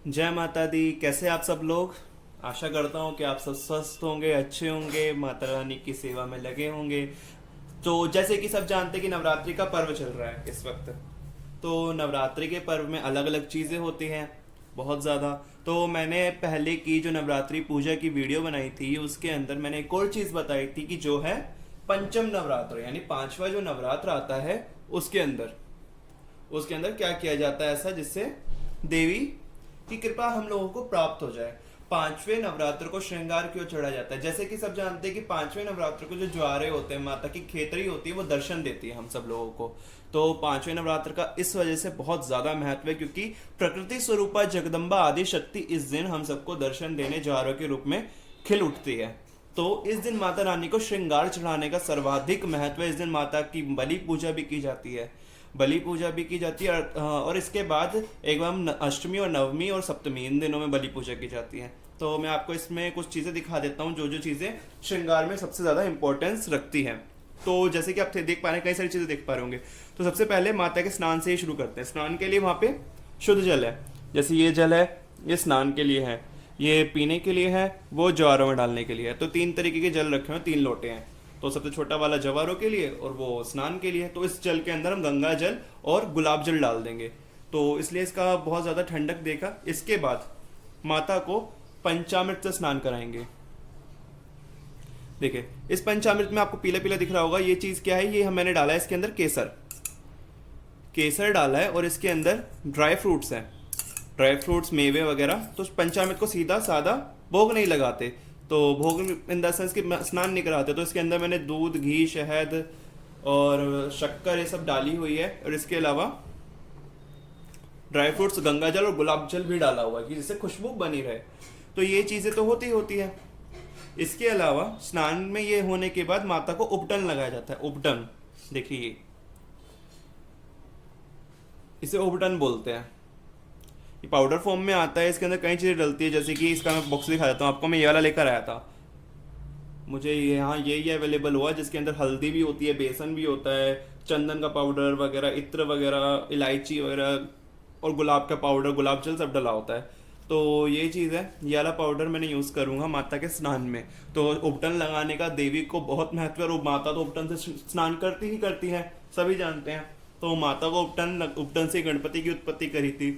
जय माता दी। कैसे आप सब लोग? आशा करता हूँ कि आप सब स्वस्थ होंगे, अच्छे होंगे, माता रानी की सेवा में लगे होंगे। तो जैसे कि सब जानते हैं कि नवरात्रि का पर्व चल रहा है इस वक्त। तो नवरात्रि के पर्व में अलग अलग चीज़ें होती हैं, बहुत ज़्यादा। तो मैंने पहले की जो नवरात्रि पूजा की वीडियो बनाई थी उसके अंदर मैंने एक और चीज़ बताई थी कि जो है पंचम नवरात्र यानी पांचवा जो नवरात्र आता है उसके अंदर उसके अंदर क्या किया जाता है ऐसा जिससे देवी की कृपा हम लोगों को प्राप्त हो जाए। पांचवें नवरात्र को श्रृंगार क्यों चढ़ा जाता है? जैसे कि सब जानते हैं कि पांचवें नवरात्र को जो ज्वारे होते हैं, माता की खेतरी होती है, वो दर्शन देती है हम सब लोगों को। तो पांचवें नवरात्र का इस वजह से बहुत ज्यादा महत्व है क्योंकि प्रकृति स्वरूपा जगदम्बा आदि शक्ति इस दिन हम सबको दर्शन देने ज्वारों के रूप में खिल उठती है। तो इस दिन माता रानी को श्रृंगार चढ़ाने का सर्वाधिक महत्व है। इस दिन माता की बलि पूजा भी की जाती है, बलि पूजा भी की जाती है। और इसके बाद एक बार अष्टमी और नवमी और सप्तमी इन दिनों में बलि पूजा की जाती है। तो मैं आपको इसमें कुछ चीज़ें दिखा देता हूँ जो जो चीज़ें श्रृंगार में सबसे ज़्यादा इंपॉर्टेंस रखती हैं। तो जैसे कि आप देख पा रहे हैं, कई सारी चीज़ें देख पा रहे होंगे। तो सबसे पहले माता के स्नान से ही शुरू करते हैं। स्नान के लिए वहाँ पे शुद्ध जल है। जैसे ये जल है, ये स्नान के लिए है, ये पीने के लिए है, वो ज्वारों में डालने के लिए है। तो तीन तरीके के जल रखे हुए हैं, तीन लोटे हैं। तो सबसे छोटा वाला जवारों के लिए और वो स्नान के लिए। तो इस जल के अंदर हम गंगा जल और गुलाब जल डाल देंगे, तो इसलिए इसका बहुत ज़्यादा ठंडक देगा। इसके बाद माता को पंचामृत से स्नान कराएंगे। देखिए इस पंचामृत में आपको पीला पीला दिख रहा होगा, ये चीज़ क्या है? ये मैंने डाला है इसके अंदर केसर। केसर डाला है और इसके अंदर ड्राई फ्रूट्स हैं, ड्राई फ्रूट्स, मेवे वगैरह। तो पंचामृत को सीधा सादा भोग नहीं लगाते, तो भोग इन द सेंस कि स्नान नहीं कराते। तो इसके अंदर मैंने दूध, घी, शहद और शक्कर ये सब डाली हुई है। और इसके अलावा ड्राई फ्रूट्स, गंगा जल और गुलाब जल भी डाला हुआ है कि जिससे खुशबू बनी रहे। तो ये चीज़ें तो होती होती है। इसके अलावा स्नान में ये होने के बाद माता को उपटन लगाया जाता है। उपटन देखिए, इसे उपटन बोलते हैं। ये पाउडर फॉर्म में आता है, इसके अंदर कई चीज़ें डलती है। जैसे कि इसका मैं बॉक्स दिखा देता हूँ आपको। मैं ये वाला लेकर आया था, मुझे यहाँ ये अवेलेबल हुआ, जिसके अंदर हल्दी भी होती है, बेसन भी होता है, चंदन का पाउडर वगैरह, इत्र वगैरह, इलायची वगैरह और गुलाब का पाउडर, गुलाब जल सब डला होता है। तो ये चीज़ है, ये वाला पाउडर मैंने यूज़ करूँगा माता के स्नान में। तो उपटन लगाने का देवी को बहुत महत्व है और माता तो उपटन से स्नान करती ही करती है, सभी जानते हैं। तो माता को उपटन से गणपति की उत्पत्ति करी थी।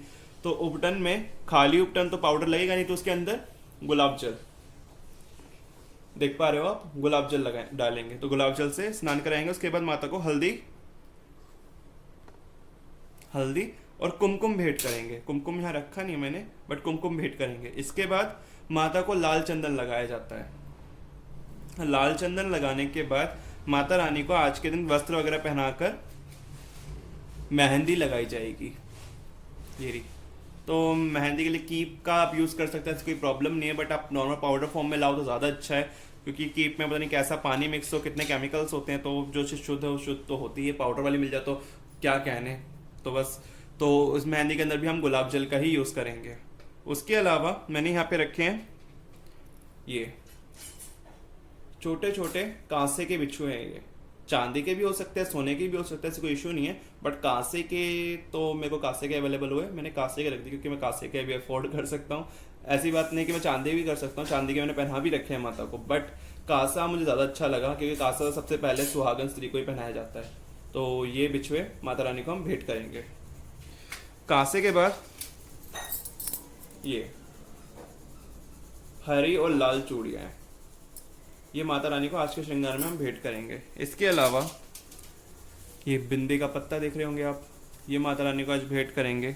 तो उपटन में खाली उपटन तो पाउडर लगेगा नहीं, तो उसके अंदर गुलाब जल देख पा रहे हो आप, गुलाब जल लगाए डालेंगे। तो गुलाब जल से स्नान कराएंगे। उसके बाद माता को हल्दी हल्दी और कुमकुम भेंट करेंगे। कुमकुम यहाँ रखा नहीं मैंने, बट कुमकुम भेंट करेंगे। इसके बाद माता को लाल चंदन लगाया जाता है। लाल चंदन लगाने के बाद माता रानी को आज के दिन वस्त्र वगैरह पहनाकर मेहंदी लगाई जाएगी। ये रही। तो मेहंदी के लिए कीप का आप यूज़ कर सकते हैं, कोई प्रॉब्लम नहीं है। बट आप नॉर्मल पाउडर फॉर्म में लाओ तो ज़्यादा अच्छा है, क्योंकि कीप में पता नहीं कैसा पानी मिक्स हो, कितने केमिकल्स होते हैं। तो जो चीज़ शुद्ध है वो शुद्ध तो होती है, पाउडर वाली मिल जाए तो क्या कहने। तो बस, तो उस मेहंदी के अंदर भी हम गुलाब जल का ही यूज़ करेंगे। उसके अलावा मैंने यहाँ पे रखे हैं ये छोटे छोटे कांसे के बिच्छुए हैं। ये चांदी के भी हो सकते हैं, सोने के भी हो सकते हैं, ऐसे कोई इशू नहीं है। बट कांसे के, तो मेरे को कांसे के अवेलेबल हुए, मैंने कांसे के रख दी क्योंकि मैं कांसे के भी अफोर्ड कर सकता हूँ। ऐसी बात नहीं कि मैं चांदी भी कर सकता हूँ, चांदी के मैंने पहना भी रखे हैं माता को। बट कांसा मुझे ज़्यादा अच्छा लगा क्योंकि कांसा सबसे पहले सुहागन स्त्री को ही पहनाया जाता है। तो ये बिछुए माता रानी को हम भेंट करेंगे। कांसे के बाद ये हरी और लाल चूड़ियाँ हैं, ये माता रानी को आज के श्रृंगार में हम भेंट करेंगे। इसके अलावा ये बिंदी का पत्ता देख रहे होंगे आप, ये माता रानी को आज भेंट करेंगे।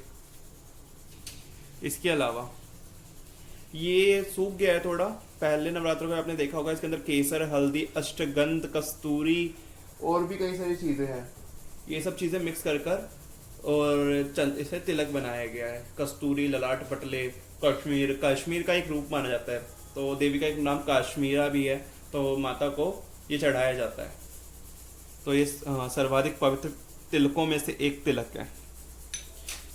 इसके अलावा ये सूख गया है थोड़ा, पहले नवरात्रों को आपने देखा होगा। इसके अंदर केसर, हल्दी, अष्टगंध, कस्तूरी और भी कई सारी चीज़ें हैं। ये सब चीज़ें मिक्स कर और इसे तिलक बनाया गया है। कस्तूरी, ललाट पटले, कश्मीर, कश्मीर का एक रूप माना जाता है। तो देवी का एक नाम काश्मीरा भी है। तो माता को ये चढ़ाया जाता है। तो ये सर्वाधिक पवित्र तिलकों में से एक तिलक है।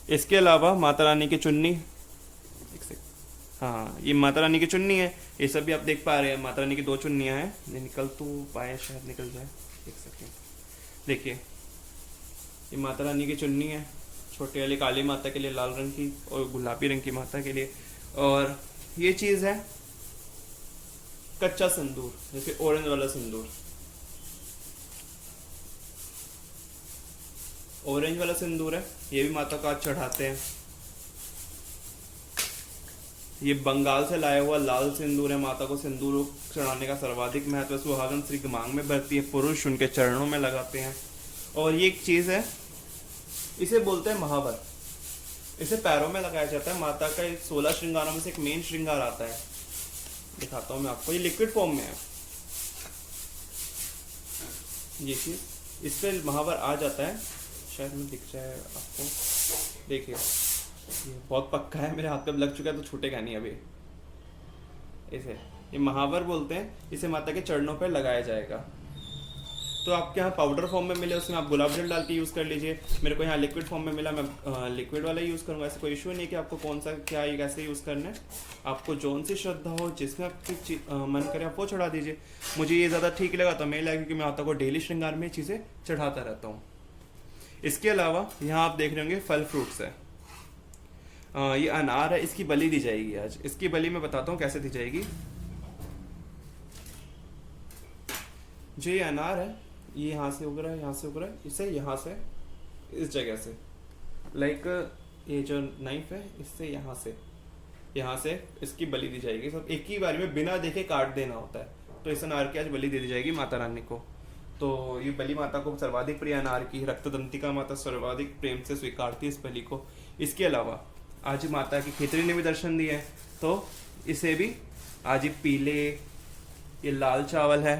इसके अलावा माता रानी की चुन्नी, हाँ ये माता रानी की चुन्नी है। ये सब भी आप देख पा रहे हैं, माता रानी की दो चुन्नियाँ हैं। ये निकल तो पाए, शायद निकल जाए, देख सकते हैं। देखिए ये माता रानी की चुन्नी है, छोटी वाली काली माता के लिए लाल रंग की, और गुलाबी रंग की माता के लिए। और ये चीज़ है कच्चा सिंदूर, जैसे ऑरेंज वाला सिंदूर। ऑरेंज वाला सिंदूर है, ये भी माता को आज चढ़ाते हैं। ये बंगाल से लाया हुआ लाल सिंदूर है। माता को सिंदूर चढ़ाने का सर्वाधिक महत्व। सुहागन स्त्री मांग में भरती है, पुरुष उनके चरणों में लगाते हैं। और ये एक चीज है, इसे बोलते हैं महावर। इसे पैरों में लगाया जाता है। माता का 16 श्रृंगारों में से एक मेन श्रृंगार आता है, दिखाता हूँ मैं आपको। ये लिक्विड फॉर्म में है ये चीज, इस पे महावर आ जाता है, शायद में दिख जाए आपको, देखिए ये बहुत पक्का है, मेरे हाथ पे लग चुका है तो छूटेगा नहीं अभी। इसे ये महावर बोलते हैं। इसे माता के चरणों पर लगाया जाएगा। तो आपके यहाँ पाउडर फॉर्म में मिले उसमें आप गुलाब जल डाल के यूज़ कर लीजिए। मेरे को यहाँ लिक्विड फॉर्म में मिला, मैं लिक्विड वाला यूज़ करूँगा। ऐसे कोई इशू नहीं है कि आपको कौन सा क्या ये कैसे यूज़ करना है। आपको जौन सी श्रद्धा हो, जिसमें आपकी मन करे आप वो चढ़ा दीजिए। मुझे ये ज़्यादा ठीक लगा तो मैं लगा, क्योंकि मैं माता को डेली श्रृंगार में चीज़ें चढ़ाता रहता हूँ। इसके अलावा यहाँ आप देख रहे होंगे फल फ्रूट्स है। ये अनार है, इसकी बलि दी जाएगी आज। इसकी बलि मैं बताता हूँ कैसे दी जाएगी। जो ये अनार है, ये यहाँ से उग रहा है, यहाँ से उग रहा है, इसे यहाँ से इस जगह से, लाइक ये जो नाइफ है इससे यहाँ से इसकी बलि दी जाएगी। सब एक ही बार में बिना देखे काट देना होता है। तो इस अनार की आज बलि दे दी जाएगी माता रानी को। तो ये बलि माता को सर्वाधिक प्रिय अनार की, रक्तदंतिका माता सर्वाधिक प्रेम से स्वीकारती है इस बलि को। इसके अलावा आज माता की खिचड़ी ने भी दर्शन दिए, तो इसे भी आज ये पीले, ये लाल चावल है,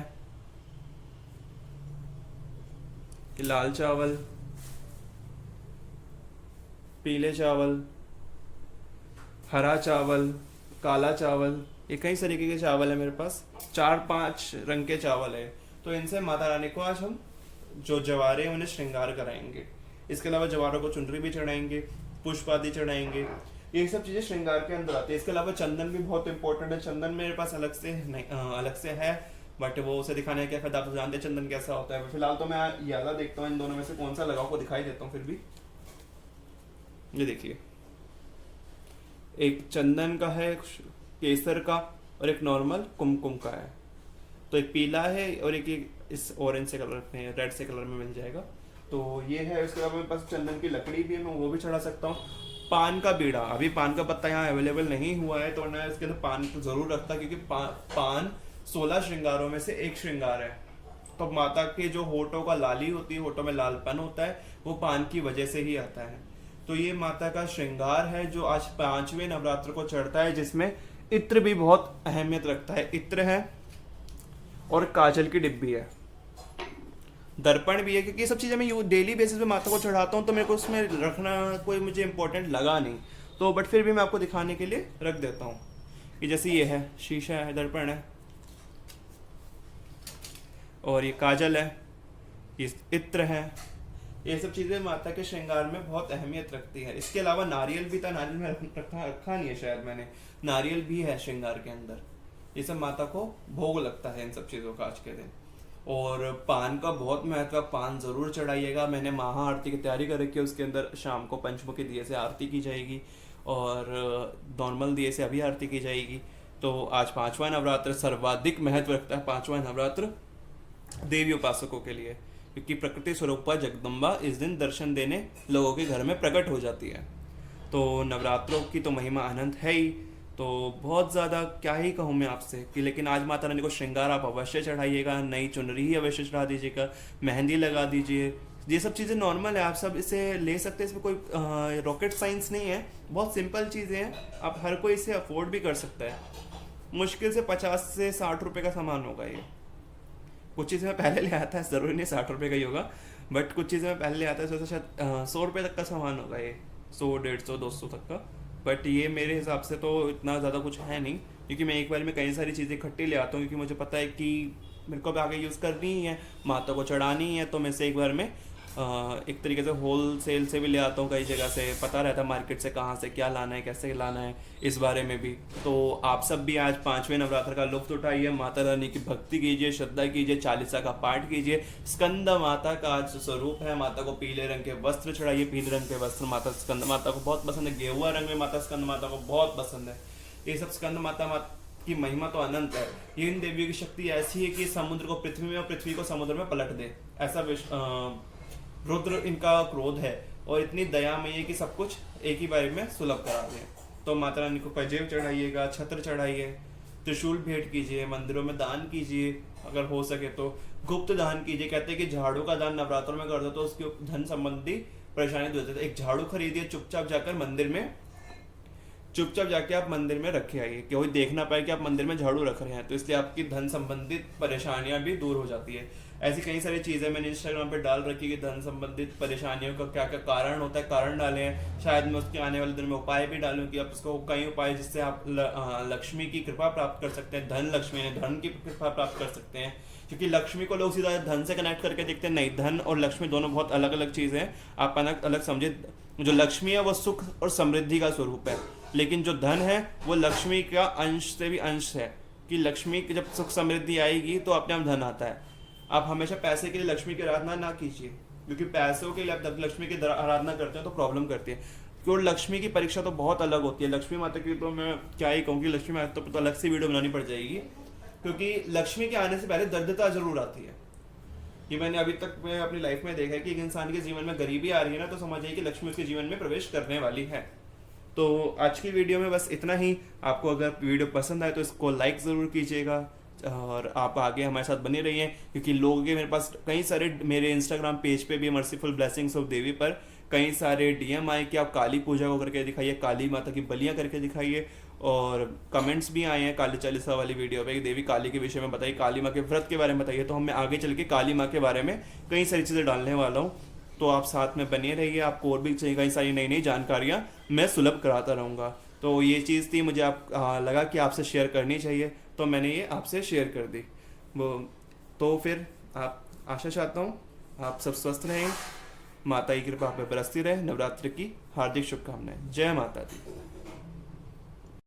ये लाल चावल, पीले चावल, हरा चावल, काला चावल, ये कई तरीके के चावल है मेरे पास। 4-5 रंग के चावल है। तो इनसे माता रानी को आज हम जो जवारे हैं उन्हें श्रृंगार कराएंगे। इसके अलावा जवारों को चुनरी भी चढ़ाएंगे, पुष्प आदि चढ़ाएंगे। ये सब चीजें श्रृंगार के अंदर आती है। इसके अलावा चंदन भी बहुत इंपॉर्टेंट है। चंदन मेरे पास अलग से है, बट वो उसे दिखाने का क्या फायदा, आप जानते हैं चंदन कैसा होता है। फिलहाल तो मैं ये वाला देखता हूँ, इन दोनों में से कौन सा लगाओ को दिखाई देता हूँ। फिर भी ये देखिए, एक चंदन का है, केसर का, और एक नॉर्मल कुमकुम का है। तो एक पीला है और एक इस ऑरेंज से कलर में, रेड से कलर में मिल जाएगा। तो ये है। इसके अलावा मेरे पास चंदन की लकड़ी भी है, मैं वो भी चढ़ा सकता हूँ। पान का बीड़ा, अभी पान का पत्ता यहाँ अवेलेबल नहीं हुआ है, तो मैं इसके अंदर पान तो जरूर रखता, क्योंकि पान 16 श्रृंगारों में से एक श्रृंगार है। तो माता के जो होठों का लाली होती है, होठों में लालपन होता है, वो पान की वजह से ही आता है। तो ये माता का श्रृंगार है जो आज 5वें नवरात्र को चढ़ता है, जिसमें इत्र भी बहुत अहमियत रखता है। इत्र है और काजल की डिब्बी है, दर्पण भी है, क्योंकि ये सब चीज़ें मैं डेली बेसिस पे माता को चढ़ाता हूँ, तो मेरे को उसमें रखना कोई मुझे इंपॉर्टेंट लगा नहीं। तो बट फिर भी मैं आपको दिखाने के लिए रख देता हूँ कि जैसे ये है, शीशा है, दर्पण है, और ये काजल है, ये इत्र है। ये सब चीज़ें माता के श्रृंगार में बहुत अहमियत रखती है। इसके अलावा नारियल भी था, नारियल में रखा नहीं है शायद मैंने, नारियल भी है श्रृंगार के अंदर। ये सब माता को भोग लगता है इन सब चीज़ों का आज के दिन। और पान का बहुत महत्व है, पान जरूर चढ़ाइएगा। मैंने महा आरती की तैयारी कर रखी है, उसके अंदर शाम को पंचमुखी दिए से आरती की जाएगी और नॉर्मल दिए से अभी आरती की जाएगी। तो आज 5वां नवरात्र सर्वाधिक महत्व रखता है। 5वां नवरात्र देवी उपासकों के लिए, क्योंकि प्रकृति स्वरूपा जगदम्बा इस दिन दर्शन देने लोगों के घर में प्रकट हो जाती है। तो नवरात्रों की तो महिमा अनंत है ही। तो बहुत ज़्यादा क्या ही कहूँ मैं आपसे कि, लेकिन आज माता रानी को श्रृंगार आप अवश्य चढ़ाइएगा, नई चुनरी ही अवश्य चढ़ा दीजिएगा, मेहंदी लगा दीजिए। ये सब चीज़ें नॉर्मल है, आप सब इसे ले सकते हैं, इसमें कोई रॉकेट साइंस नहीं है, बहुत सिंपल चीज़ें हैं, आप हर कोई इसे अफोर्ड भी कर सकता है। मुश्किल से 50 से 60 रुपये का सामान होगा ये। कुछ चीज़ें मैं पहले ले आया था, ज़रूरी नहीं 60 रुपये का ही होगा, बट कुछ चीज़ें मैं पहले ले आता है, शायद 100 रुपये तक का सामान होगा ये, 100, 150, 200 तक का। बट ये मेरे हिसाब से तो इतना ज़्यादा कुछ है नहीं, क्योंकि मैं एक बार में कई सारी चीज़ें इकट्ठी ले आता हूँ, क्योंकि मुझे पता है कि मेरे को भी आगे यूज़ करनी ही है, माता को चढ़ानी है, तो मैं से एक बार में एक तरीके से होल सेल से भी ले आता हूँ, कई जगह से पता रहता है मार्केट से कहाँ से क्या लाना है, कैसे लाना है, इस बारे में भी। तो आप सब भी आज 5वें नवरात्र का लुत्फ उठाइए, माता रानी की भक्ति कीजिए, श्रद्धा कीजिए, चालीसा का पाठ कीजिए। स्कंद माता का आज स्वरूप है, माता को पीले रंग के वस्त्र चढ़ाइए, पीले रंग के वस्त्र माता स्कंद माता को बहुत पसंद है, गेहुआ रंग में माता स्कंद माता को बहुत पसंद है। ये सब स्कंद माता की महिमा तो अनंत है। इन देवियों की शक्ति ऐसी है कि समुद्र को पृथ्वी में और पृथ्वी को समुद्र में पलट दे, ऐसा रुद्र इनका क्रोध है, और इतनी दयामयी है कि सब कुछ एक ही बारी में सुलभ करा दे। तो माता रानी को पजेब चढ़ाइएगा, छत्र चढ़ाइए, त्रिशूल भेंट कीजिए, मंदिरों में दान कीजिए, अगर हो सके तो गुप्त दान कीजिए। कहते हैं कि झाड़ू का दान नवरात्रों में कर दो तो उसकी धन संबंधी परेशानी दूर होती है। एक झाड़ू खरीदिए, चुपचाप जाकर मंदिर में, चुपचाप जाके आप मंदिर में रखे आइए, कोई देख ना पाए कि आप मंदिर में झाड़ू रख रहे हैं, तो इसलिए आपकी धन संबंधित परेशानियां भी दूर हो जाती है। ऐसी कई सारी चीजें मैंने इंस्टाग्राम पे डाल रखी कि धन संबंधित परेशानियों का क्या क्या कारण होता है, कारण डाले हैं। शायद मैं उसके आने वाले दिन में उपाय भी डालूं कि आप उसको कई उपाय जिससे आप लक्ष्मी की कृपा प्राप्त कर सकते हैं, धन लक्ष्मी ने धन की कृपा प्राप्त कर सकते हैं। क्योंकि लक्ष्मी को लोग सीधा धन से कनेक्ट करके देखते हैं, नहीं, धन और लक्ष्मी दोनों बहुत अलग अलग चीजें हैं, आप अलग अलग समझे। जो लक्ष्मी है वो सुख और समृद्धि का स्वरूप है, लेकिन जो धन है वो लक्ष्मी का अंश से भी अंश है, कि लक्ष्मी की जब सुख समृद्धि आएगी तो अपने आप धन आता है। आप हमेशा पैसे के लिए लक्ष्मी की आराधना ना कीजिए, क्योंकि पैसों के लिए आप लक्ष्मी की आराधना करते हैं तो प्रॉब्लम करती है। क्योंकि लक्ष्मी की परीक्षा तो बहुत अलग होती है। लक्ष्मी माता की तो मैं क्या ही कहूँ कि लक्ष्मी माता तो अलग से वीडियो बनानी पड़ जाएगी, क्योंकि लक्ष्मी के आने से पहले दरिद्रता जरूर आती है। ये मैंने अभी तक मैं अपनी लाइफ में देखा है कि एक इंसान के जीवन में गरीबी आ रही है ना, तो समझिए कि लक्ष्मी उसके जीवन में प्रवेश करने वाली है। तो आज की वीडियो में बस इतना ही। आपको अगर वीडियो पसंद आए तो इसको लाइक ज़रूर कीजिएगा, और आप आगे हमारे साथ बने रहिए, क्योंकि लोगों के मेरे पास कई सारे, मेरे इंस्टाग्राम पेज पे भी मर्सीफुल ब्लेसिंग्स ऑफ देवी पर कई सारे डीएम आए कि आप काली पूजा को करके दिखाइए, काली माता की बलियां करके दिखाइए, और कमेंट्स भी आए हैं काली चालीसा वाली वीडियो पे कि देवी काली के विषय में बताइए, काली माँ के व्रत के बारे में बताइए। तो हम मैं आगे चल के काली माँ के बारे में कई सारी चीज़ें डालने वाला हूँ, तो आप साथ में बने रहिए। आपको और भी चाहिए कई सारी नई नई जानकारियाँ मैं सुलभ कराता रहूँगा। तो ये चीज़ थी, मुझे लगा कि आपसे शेयर करनी चाहिए, तो मैंने ये आपसे शेयर कर दी वो। तो फिर आप आशा चाहता हूँ आप सब स्वस्थ रहें, माता की कृपा आप पे बरसती रहे। नवरात्रि की हार्दिक शुभकामनाएं। जय माता दी।